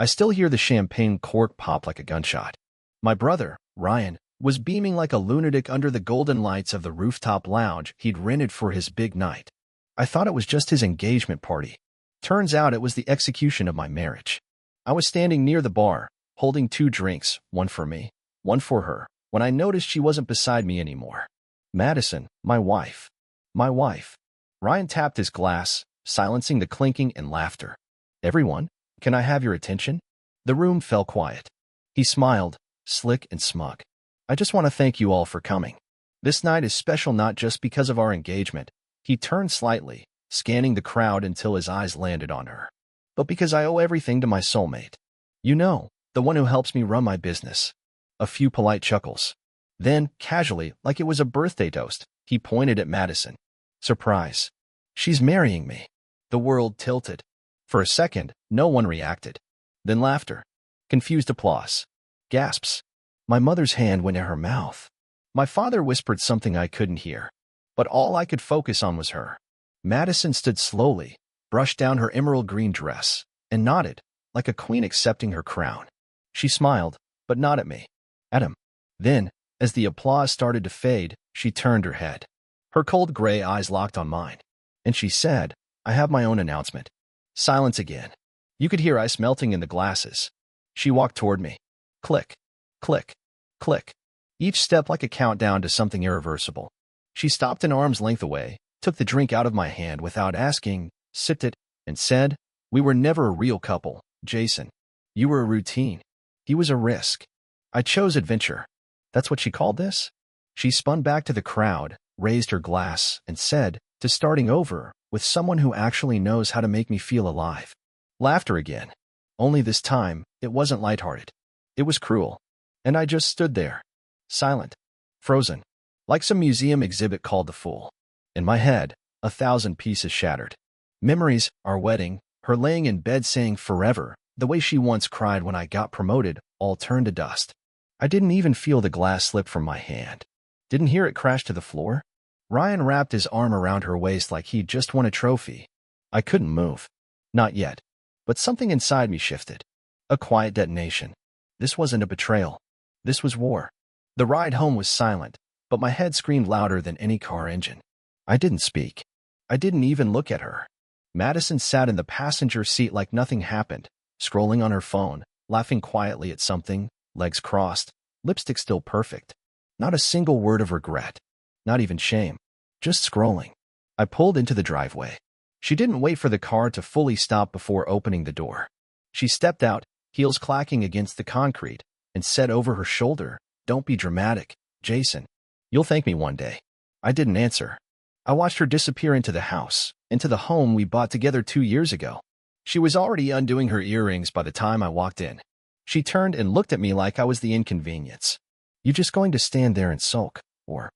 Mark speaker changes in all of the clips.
Speaker 1: I still hear the champagne cork pop like a gunshot. My brother, Ryan, was beaming like a lunatic under the golden lights of the rooftop lounge he'd rented for his big night. I thought it was just his engagement party. Turns out it was the execution of my marriage. I was standing near the bar, holding 2 drinks, one for me, one for her, when I noticed she wasn't beside me anymore. Madison, my wife. My wife. Ryan tapped his glass, silencing the clinking and laughter. Everyone, can I have your attention? The room fell quiet. He smiled, slick and smug. I just want to thank you all for coming. This night is special not just because of our engagement. He turned slightly, scanning the crowd until his eyes landed on her. But because I owe everything to my soulmate. You know, the one who helps me run my business. A few polite chuckles. Then, casually, like it was a birthday toast, he pointed at Madison. Surprise. She's marrying me. The world tilted. For a second, no one reacted. Then laughter. Confused applause. Gasps. My mother's hand went in her mouth. My father whispered something I couldn't hear. But all I could focus on was her. Madison stood slowly, brushed down her emerald green dress, and nodded, like a queen accepting her crown. She smiled, but not at me. At him. Then, as the applause started to fade, she turned her head. Her cold gray eyes locked on mine. And she said, I have my own announcement. Silence again. You could hear ice melting in the glasses. She walked toward me. Click, click, click. Each step like a countdown to something irreversible. She stopped an arm's length away, took the drink out of my hand without asking, sipped it, and said, We were never a real couple, Jason. You were a routine. He was a risk. I chose adventure. That's what she called this? She spun back to the crowd, raised her glass, and said, to starting over, with someone who actually knows how to make me feel alive. Laughter again. Only this time, it wasn't lighthearted. It was cruel. And I just stood there. Silent. Frozen. Like some museum exhibit called The Fool. In my head, 1,000 pieces shattered. Memories, our wedding, her laying in bed saying forever, the way she once cried when I got promoted, all turned to dust. I didn't even feel the glass slip from my hand. Didn't hear it crash to the floor. Ryan wrapped his arm around her waist like he'd just won a trophy. I couldn't move. Not yet. But something inside me shifted. A quiet detonation. This wasn't a betrayal. This was war. The ride home was silent, but my head screamed louder than any car engine. I didn't speak. I didn't even look at her. Madison sat in the passenger seat like nothing happened, scrolling on her phone, laughing quietly at something, legs crossed, lipstick still perfect. Not a single word of regret. Not even shame. Just scrolling. I pulled into the driveway. She didn't wait for the car to fully stop before opening the door. She stepped out, heels clacking against the concrete, and said over her shoulder, Don't be dramatic, Jason. You'll thank me one day. I didn't answer. I watched her disappear into the house, into the home we bought together 2 years ago. She was already undoing her earrings by the time I walked in. She turned and looked at me like I was the inconvenience. You just going to stand there and sulk, or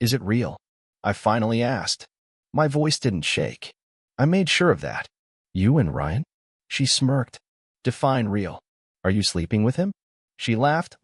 Speaker 1: is it real? I finally asked. My voice didn't shake. I made sure of that. You and Ryan? She smirked. Define real. Are you sleeping with him? She laughed,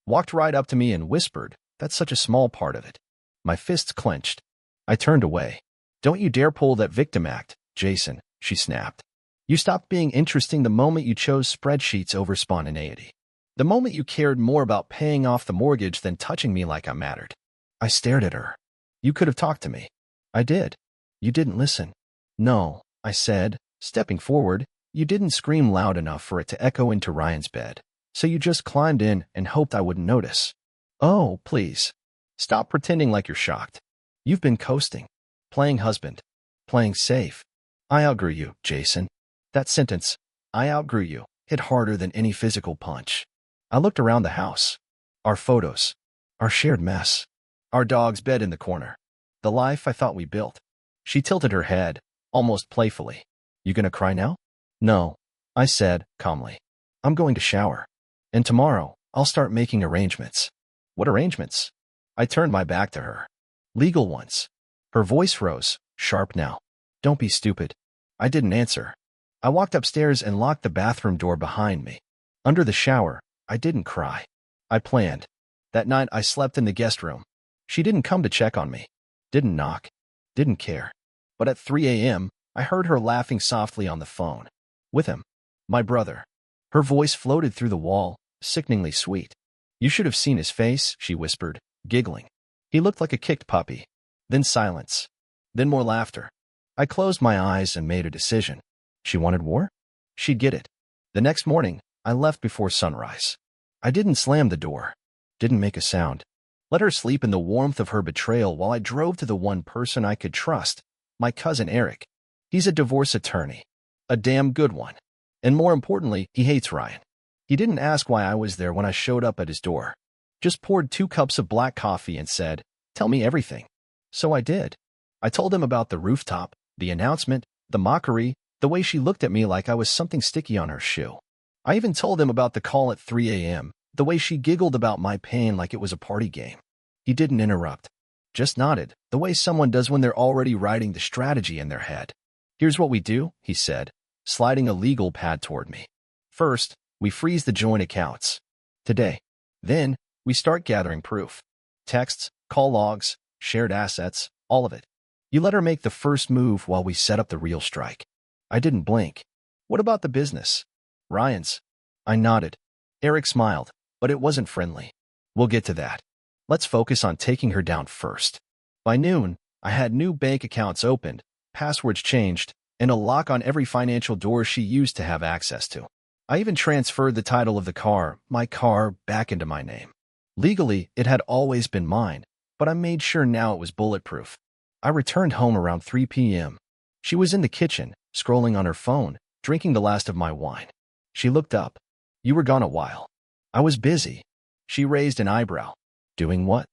Speaker 1: walked right up to me and whispered, That's such a small part of it. My fists clenched. I turned away. Don't you dare pull that victim act, Jason, she snapped. You stopped being interesting the moment you chose spreadsheets over spontaneity. The moment you cared more about paying off the mortgage than touching me like I mattered. I stared at her. You could have talked to me. I did. You didn't listen. No, I said, stepping forward. You didn't scream loud enough for it to echo into Ryan's bed. So you just climbed in and hoped I wouldn't notice. Oh, please. Stop pretending like you're shocked. You've been coasting. Playing husband. Playing safe. I outgrew you, Jason. That sentence, I outgrew you, hit harder than any physical punch. I looked around the house. Our photos. Our shared mess. Our dog's bed in the corner. The life I thought we built. She tilted her head, almost playfully. You gonna cry now? No, I said, calmly. I'm going to shower. And tomorrow, I'll start making arrangements. What arrangements? I turned my back to her. Legal ones. Her voice rose, sharp now. Don't be stupid. I didn't answer. I walked upstairs and locked the bathroom door behind me. Under the shower, I didn't cry. I planned. That night I slept in the guest room. She didn't come to check on me. Didn't knock. Didn't care. But at 3 a.m., I heard her laughing softly on the phone. With him. My brother. Her voice floated through the wall, sickeningly sweet. You should have seen his face, she whispered, giggling. He looked like a kicked puppy. Then silence. Then more laughter. I closed my eyes and made a decision. She wanted war? She'd get it. The next morning, I left before sunrise. I didn't slam the door. Didn't make a sound. Let her sleep in the warmth of her betrayal while I drove to the one person I could trust, my cousin Eric. He's a divorce attorney. A damn good one. And more importantly, he hates Ryan. He didn't ask why I was there when I showed up at his door. Just poured 2 cups of black coffee and said, "Tell me everything." So I did. I told him about the rooftop, the announcement, the mockery, the way she looked at me like I was something sticky on her shoe. I even told him about the call at 3 a.m., the way she giggled about my pain like it was a party game. He didn't interrupt. Just nodded, the way someone does when they're already writing the strategy in their head. "Here's what we do," he said, sliding a legal pad toward me. "First, we freeze the joint accounts. Today. Then, we start gathering proof. Texts, call logs, shared assets, all of it. You let her make the first move while we set up the real strike." I didn't blink. "What about the business?" "Ryan's." I nodded. Eric smiled, but it wasn't friendly. "We'll get to that. Let's focus on taking her down first." By noon, I had new bank accounts opened, passwords changed, and a lock on every financial door she used to have access to. I even transferred the title of the car, my car, back into my name. Legally, it had always been mine, but I made sure now it was bulletproof. I returned home around 3 p.m. She was in the kitchen, scrolling on her phone, drinking the last of my wine. She looked up. "You were gone a while." "I was busy." She raised an eyebrow. "Doing what?"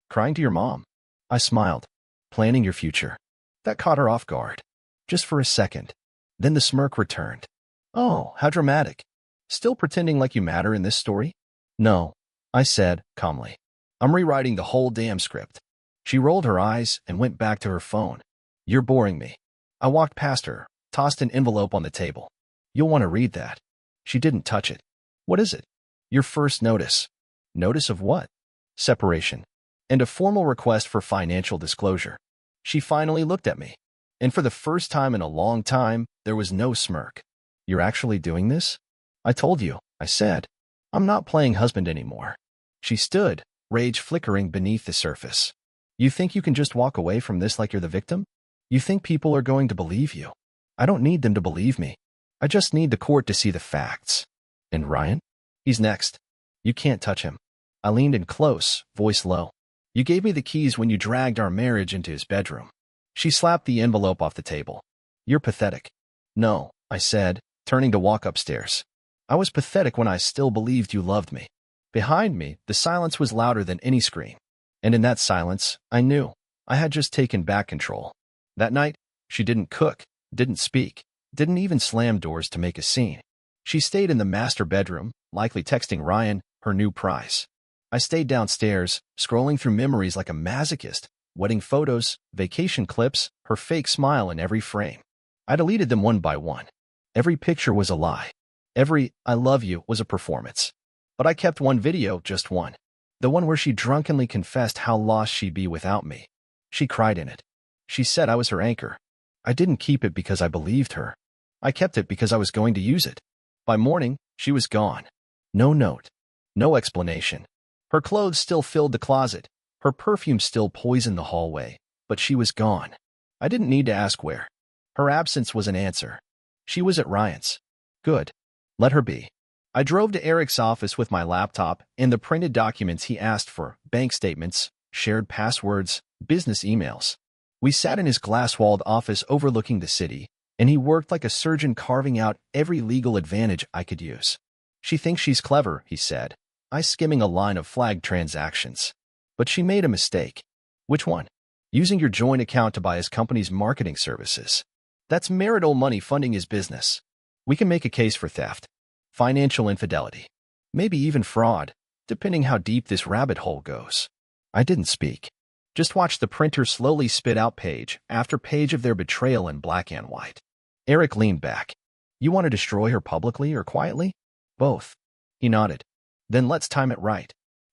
Speaker 1: "Crying to your mom." I smiled. "Planning your future." That caught her off guard. Just for a second. Then the smirk returned. "Oh, how dramatic. Still pretending like you matter in this story?" "No," I said, calmly. "I'm rewriting the whole damn script." She rolled her eyes and went back to her phone. "You're boring me." I walked past her, tossed an envelope on the table. "You'll want to read that." She didn't touch it. "What is it?" "Your first notice." "Notice of what?" "Separation. And a formal request for financial disclosure." She finally looked at me. And for the first time in a long time, there was no smirk. "You're actually doing this?" "I told you," I said. "I'm not playing husband anymore." She stood, rage flickering beneath the surface. "You think you can just walk away from this like you're the victim? You think people are going to believe you? I don't need them to believe me. I just need the court to see the facts." "And Ryan?" "He's next." "You can't touch him." I leaned in close, voice low. "You gave me the keys when you dragged our marriage into his bedroom." She slapped the envelope off the table. "You're pathetic." "No," I said, turning to walk upstairs. "I was pathetic when I still believed you loved me." Behind me, the silence was louder than any scream. And in that silence, I knew I had just taken back control. That night, she didn't cook, didn't speak, didn't even slam doors to make a scene. She stayed in the master bedroom, likely texting Ryan, her new prize. I stayed downstairs, scrolling through memories like a masochist, wedding photos, vacation clips, her fake smile in every frame. I deleted them one by one. Every picture was a lie. Every "I love you" was a performance. But I kept one video, just one. The one where she drunkenly confessed how lost she'd be without me. She cried in it. She said I was her anchor. I didn't keep it because I believed her. I kept it because I was going to use it. By morning, she was gone. No note. No explanation. Her clothes still filled the closet. Her perfume still poisoned the hallway. But she was gone. I didn't need to ask where. Her absence was an answer. She was at Ryan's. Good. Let her be. I drove to Eric's office with my laptop and the printed documents he asked for, bank statements, shared passwords, business emails. We sat in his glass-walled office overlooking the city, and he worked like a surgeon carving out every legal advantage I could use. "She thinks she's clever," he said, I skimming a line of flagged transactions. "But she made a mistake." "Which one?" "Using your joint account to buy his company's marketing services. That's marital money funding his business. We can make a case for theft, financial infidelity, maybe even fraud, depending how deep this rabbit hole goes." I didn't speak. Just watched the printer slowly spit out page after page of their betrayal in black and white. Eric leaned back. "You want to destroy her publicly or quietly?" "Both." He nodded. "Then let's time it right."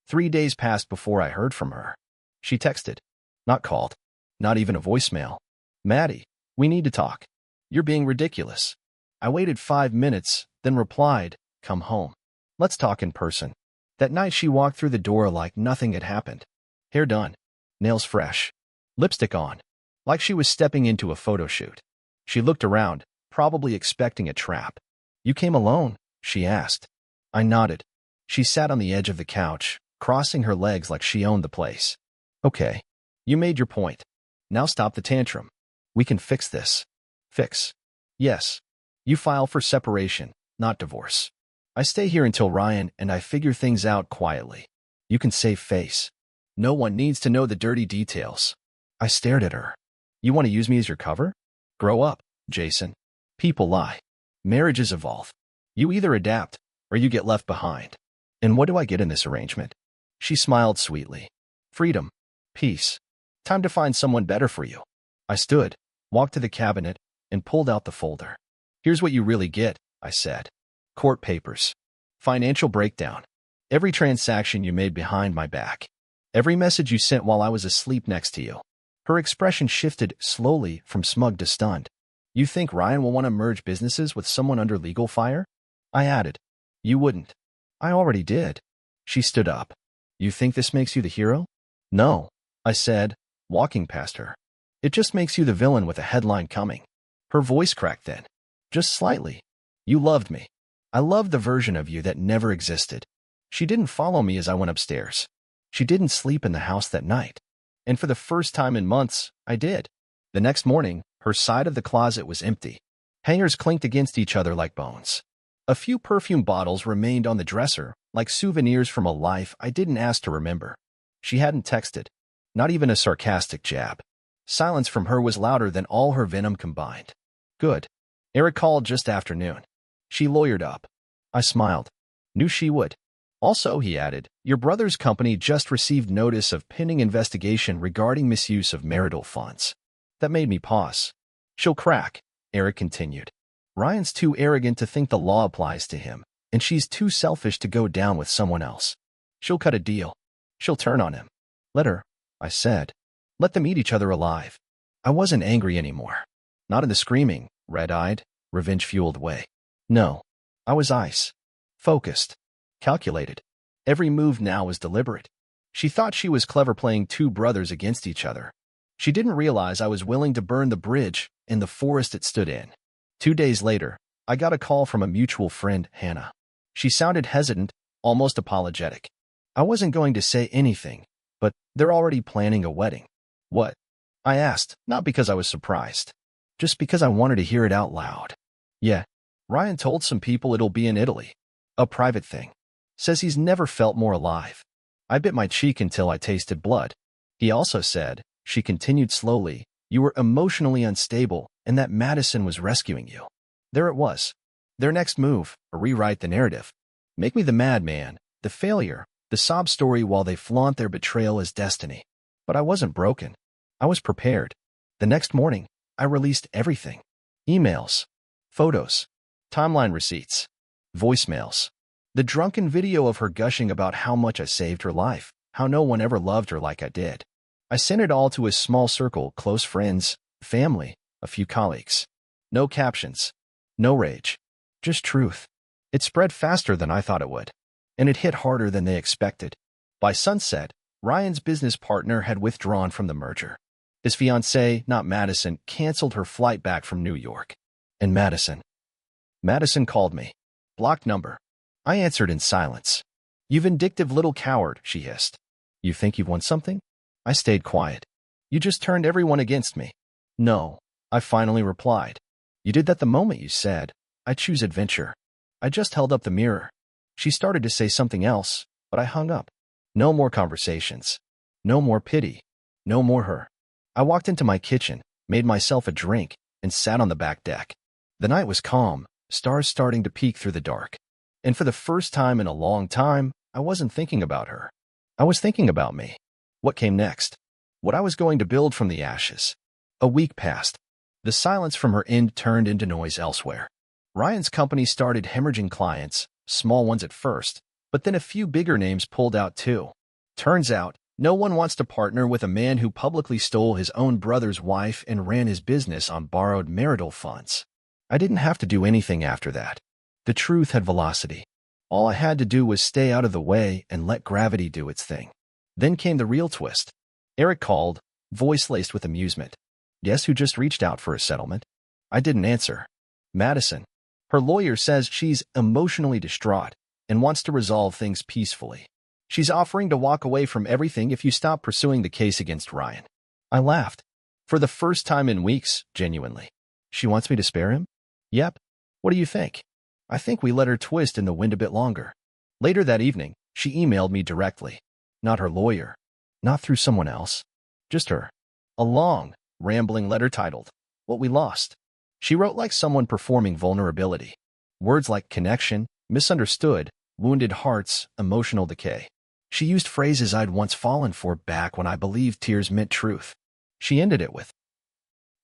Speaker 1: 3 days passed before I heard from her. She texted. Not called. Not even a voicemail. "Maddie, we need to talk." "You're being ridiculous." I waited 5 minutes, then replied, "Come home. Let's talk in person." That night she walked through the door like nothing had happened. Hair done, nails fresh, lipstick on, like she was stepping into a photo shoot. She looked around, probably expecting a trap. "You came alone?" she asked. I nodded. She sat on the edge of the couch, crossing her legs like she owned the place. "Okay. You made your point. Now stop the tantrum. We can fix this." "Fix?" "Yes. You file for separation, not divorce. I stay here until Ryan and I figure things out quietly. You can save face. No one needs to know the dirty details." I stared at her. "You want to use me as your cover? Grow up, Jason. People lie. Marriages evolve. You either adapt or you get left behind. And what do I get in this arrangement?" She smiled sweetly. "Freedom. Peace. Time to find someone better for you." I stood, walked to the cabinet, and pulled out the folder. "Here's what you really get," I said. "Court papers. Financial breakdown. Every transaction you made behind my back. Every message you sent while I was asleep next to you." Her expression shifted slowly from smug to stunned. "You think Ryan will want to merge businesses with someone under legal fire?" I added. "You wouldn't." "I already did." She stood up. "You think this makes you the hero?" "No," I said, walking past her. "It just makes you the villain with a headline coming." Her voice cracked then. "Just slightly. You loved me. I loved the version of you that never existed." She didn't follow me as I went upstairs. She didn't sleep in the house that night. And for the first time in months, I did. The next morning, her side of the closet was empty. Hangers clinked against each other like bones. A few perfume bottles remained on the dresser, like souvenirs from a life I didn't ask to remember. She hadn't texted. Not even a sarcastic jab. Silence from her was louder than all her venom combined. "Good." Eric called just after noon. She lawyered up. I smiled. Knew she would. "Also," he added, "your brother's company just received notice of pending investigation regarding misuse of marital funds." That made me pause. "She'll crack," Eric continued. "Ryan's too arrogant to think the law applies to him, and she's too selfish to go down with someone else. She'll cut a deal. She'll turn on him." "Let her," I said. "Let them eat each other alive." I wasn't angry anymore. Not in the screaming, red-eyed, revenge-fueled way. No, I was ice. Focused. Calculated. Every move now was deliberate. She thought she was clever playing two brothers against each other. She didn't realize I was willing to burn the bridge and the forest it stood in. 2 days later, I got a call from a mutual friend, Hannah. She sounded hesitant, almost apologetic. I wasn't going to say anything, but they're already planning a wedding. "What?" I asked, not because I was surprised, just because I wanted to hear it out loud. "Yeah, Ryan told some people it'll be in Italy. A private thing. Says he's never felt more alive." I bit my cheek until I tasted blood. "He also said," she continued slowly, "you were emotionally unstable and that Madison was rescuing you." There it was. Their next move, rewrite the narrative. Make me the madman, the failure, the sob story while they flaunt their betrayal as destiny. But I wasn't broken. I was prepared. The next morning, I released everything. Emails, photos, timeline receipts, voicemails. The drunken video of her gushing about how much I saved her life, how no one ever loved her like I did. I sent it all to a small circle, close friends, family, a few colleagues. No captions. No rage. Just truth. It spread faster than I thought it would. And it hit harder than they expected. By sunset, Ryan's business partner had withdrawn from the merger. His fiancée, not Madison, canceled her flight back from New York. And Madison called me. Blocked number. I answered in silence. "You vindictive little coward," she hissed. "You think you've won something?" I stayed quiet. "You just turned everyone against me." "No," I finally replied. "You did that the moment you said, 'I choose adventure.'" I just held up the mirror. She started to say something else, but I hung up. No more conversations. No more pity. No more her. I walked into my kitchen, made myself a drink, and sat on the back deck. The night was calm, stars starting to peek through the dark. And for the first time in a long time, I wasn't thinking about her. I was thinking about me. What came next? What I was going to build from the ashes. A week passed. The silence from her end turned into noise elsewhere. Ryan's company started hemorrhaging clients, small ones at first, but then a few bigger names pulled out too. Turns out, no one wants to partner with a man who publicly stole his own brother's wife and ran his business on borrowed marital funds. I didn't have to do anything after that. The truth had velocity. All I had to do was stay out of the way and let gravity do its thing. Then came the real twist. Eric called, voice laced with amusement. Guess who just reached out for a settlement? I didn't answer. Madison. Her lawyer says she's emotionally distraught and wants to resolve things peacefully. She's offering to walk away from everything if you stop pursuing the case against Ryan. I laughed. For the first time in weeks, genuinely. She wants me to spare him? Yep. What do you think? I think we let her twist in the wind a bit longer. Later that evening, she emailed me directly. Not her lawyer. Not through someone else. Just her. A long, rambling letter titled, What We Lost. She wrote like someone performing vulnerability. Words like connection, misunderstood, wounded hearts, emotional decay. She used phrases I'd once fallen for back when I believed tears meant truth. She ended it with,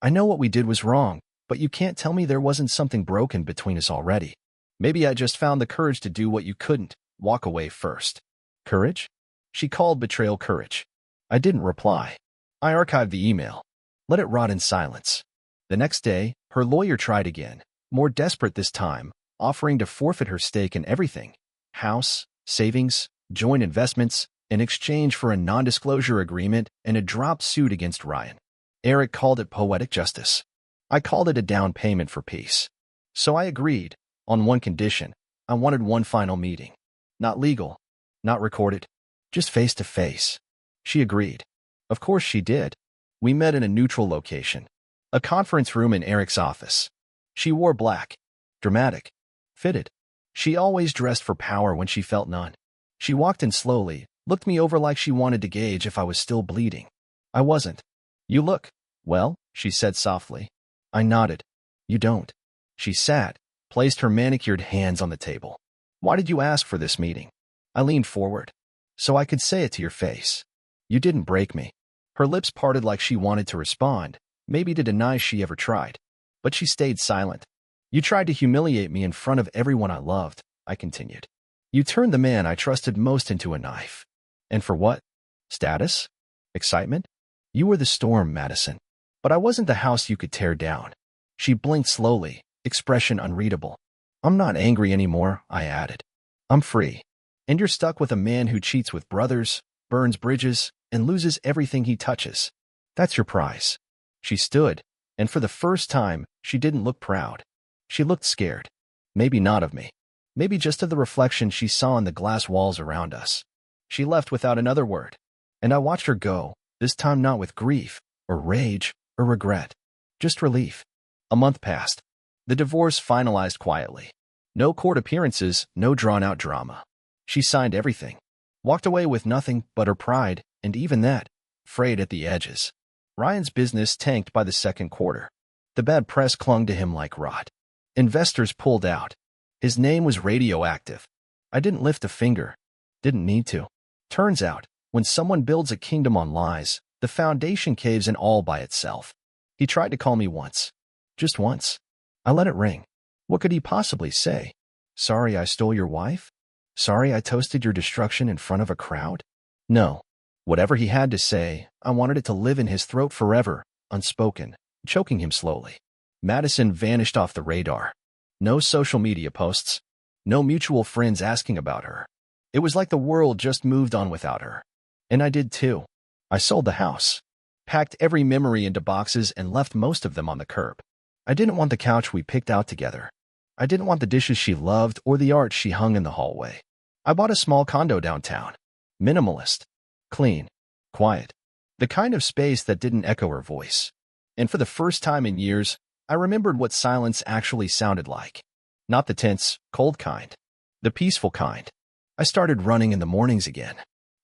Speaker 1: I know what we did was wrong, but you can't tell me there wasn't something broken between us already. Maybe I just found the courage to do what you couldn't, walk away first. Courage? She called betrayal courage. I didn't reply. I archived the email. Let it rot in silence. The next day, her lawyer tried again, more desperate this time, offering to forfeit her stake in everything. House, savings, joint investments, in exchange for a non-disclosure agreement and a drop suit against Ryan. Eric called it poetic justice. I called it a down payment for peace. So I agreed, on one condition. I wanted one final meeting. Not legal, not recorded, just face-to-face. She agreed. Of course she did. We met in a neutral location. A conference room in Eric's office. She wore black. Dramatic. Fitted. She always dressed for power when she felt none. She walked in slowly, looked me over like she wanted to gauge if I was still bleeding. I wasn't. You look, well, she said softly. I nodded. You don't. She sat, placed her manicured hands on the table. Why did you ask for this meeting? I leaned forward. So I could say it to your face. You didn't break me. Her lips parted like she wanted to respond, maybe to deny she ever tried. But she stayed silent. You tried to humiliate me in front of everyone I loved, I continued. You turned the man I trusted most into a knife. And for what? Status? Excitement? You were the storm, Madison. But I wasn't the house you could tear down. She blinked slowly, expression unreadable. I'm not angry anymore, I added. I'm free. And you're stuck with a man who cheats with brothers, burns bridges, and loses everything he touches. That's your prize. She stood, and for the first time, she didn't look proud. She looked scared. Maybe not of me. Maybe just of the reflection she saw in the glass walls around us. She left without another word, and I watched her go, this time not with grief, or rage, or regret. Just relief. A month passed. The divorce finalized quietly. No court appearances, no drawn-out drama. She signed everything. Walked away with nothing but her pride, and even that, frayed at the edges. Ryan's business tanked by the second quarter. The bad press clung to him like rot. Investors pulled out. His name was radioactive. I didn't lift a finger. Didn't need to. Turns out, when someone builds a kingdom on lies, the foundation caves in all by itself. He tried to call me once. Just once. I let it ring. What could he possibly say? Sorry I stole your wife? Sorry I toasted your destruction in front of a crowd? No. Whatever he had to say, I wanted it to live in his throat forever, unspoken, choking him slowly. Madison vanished off the radar. No social media posts. No mutual friends asking about her. It was like the world just moved on without her. And I did too. I sold the house. Packed every memory into boxes and left most of them on the curb. I didn't want the couch we picked out together. I didn't want the dishes she loved or the art she hung in the hallway. I bought a small condo downtown. Minimalist. Clean. Quiet. The kind of space that didn't echo her voice. And for the first time in years, I remembered what silence actually sounded like. Not the tense, cold kind. The peaceful kind. I started running in the mornings again.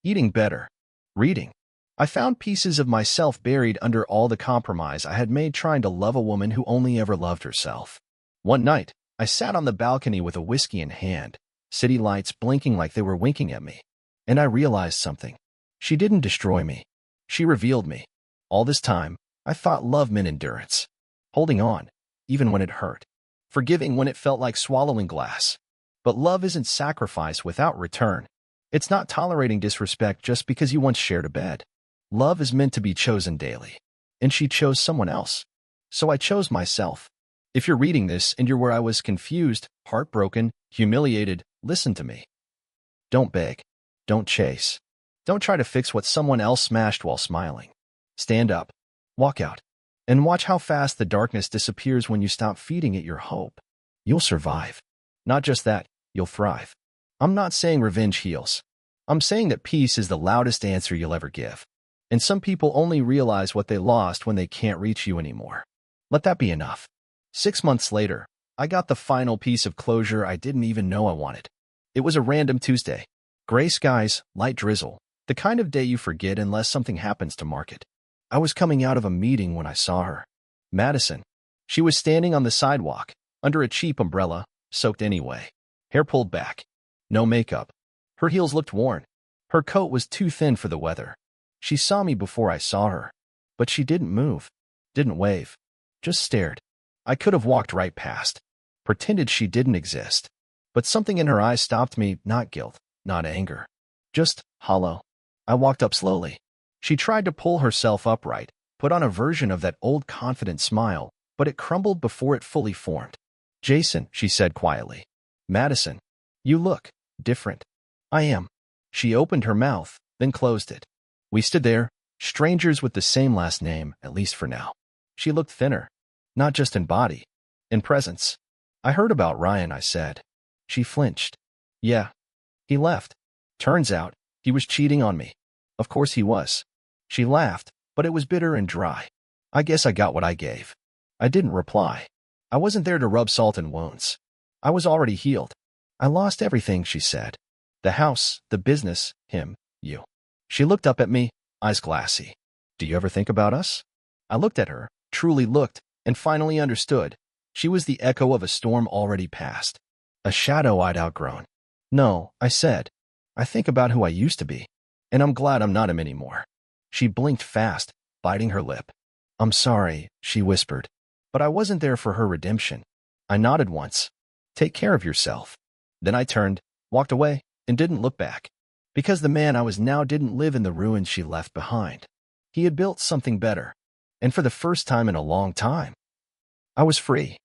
Speaker 1: Eating better. Reading. I found pieces of myself buried under all the compromise I had made trying to love a woman who only ever loved herself. One night, I sat on the balcony with a whiskey in hand, city lights blinking like they were winking at me. And I realized something. She didn't destroy me. She revealed me. All this time, I thought love meant endurance. Holding on, even when it hurt. Forgiving when it felt like swallowing glass. But love isn't sacrifice without return. It's not tolerating disrespect just because you once shared a bed. Love is meant to be chosen daily. And she chose someone else. So I chose myself. If you're reading this and you're where I was confused, heartbroken, humiliated, listen to me. Don't beg. Don't chase. Don't try to fix what someone else smashed while smiling. Stand up. Walk out. And watch how fast the darkness disappears when you stop feeding it your hope. You'll survive. Not just that, you'll thrive. I'm not saying revenge heals. I'm saying that peace is the loudest answer you'll ever give. And some people only realize what they lost when they can't reach you anymore. Let that be enough. 6 months later, I got the final piece of closure I didn't even know I wanted. It was a random Tuesday. Gray skies, light drizzle, the kind of day you forget unless something happens to mark it. I was coming out of a meeting when I saw her. Madison. She was standing on the sidewalk, under a cheap umbrella, soaked anyway. Hair pulled back. No makeup. Her heels looked worn. Her coat was too thin for the weather. She saw me before I saw her. But she didn't move. Didn't wave. Just stared. I could have walked right past. Pretended she didn't exist. But something in her eyes stopped me, not guilt, not anger. Just hollow. I walked up slowly. She tried to pull herself upright, put on a version of that old confident smile, but it crumbled before it fully formed. Jason, she said quietly. Madison, you look different. I am. She opened her mouth, then closed it. We stood there, strangers with the same last name, at least for now. She looked thinner. Not just in body, in presence. I heard about Ryan, I said. She flinched. Yeah. He left. Turns out, he was cheating on me. Of course he was. She laughed, but it was bitter and dry. I guess I got what I gave. I didn't reply. I wasn't there to rub salt in wounds. I was already healed. I lost everything, she said. The house, the business, him, you. She looked up at me, eyes glassy. Do you ever think about us? I looked at her, truly looked, and finally understood. She was the echo of a storm already past. A shadow I'd outgrown. No, I said. I think about who I used to be. And I'm glad I'm not him anymore. She blinked fast, biting her lip. I'm sorry, she whispered. But I wasn't there for her redemption. I nodded once. Take care of yourself. Then I turned, walked away, and didn't look back. Because the man I was now didn't live in the ruins she left behind. He had built something better. And for the first time in a long time, I was free.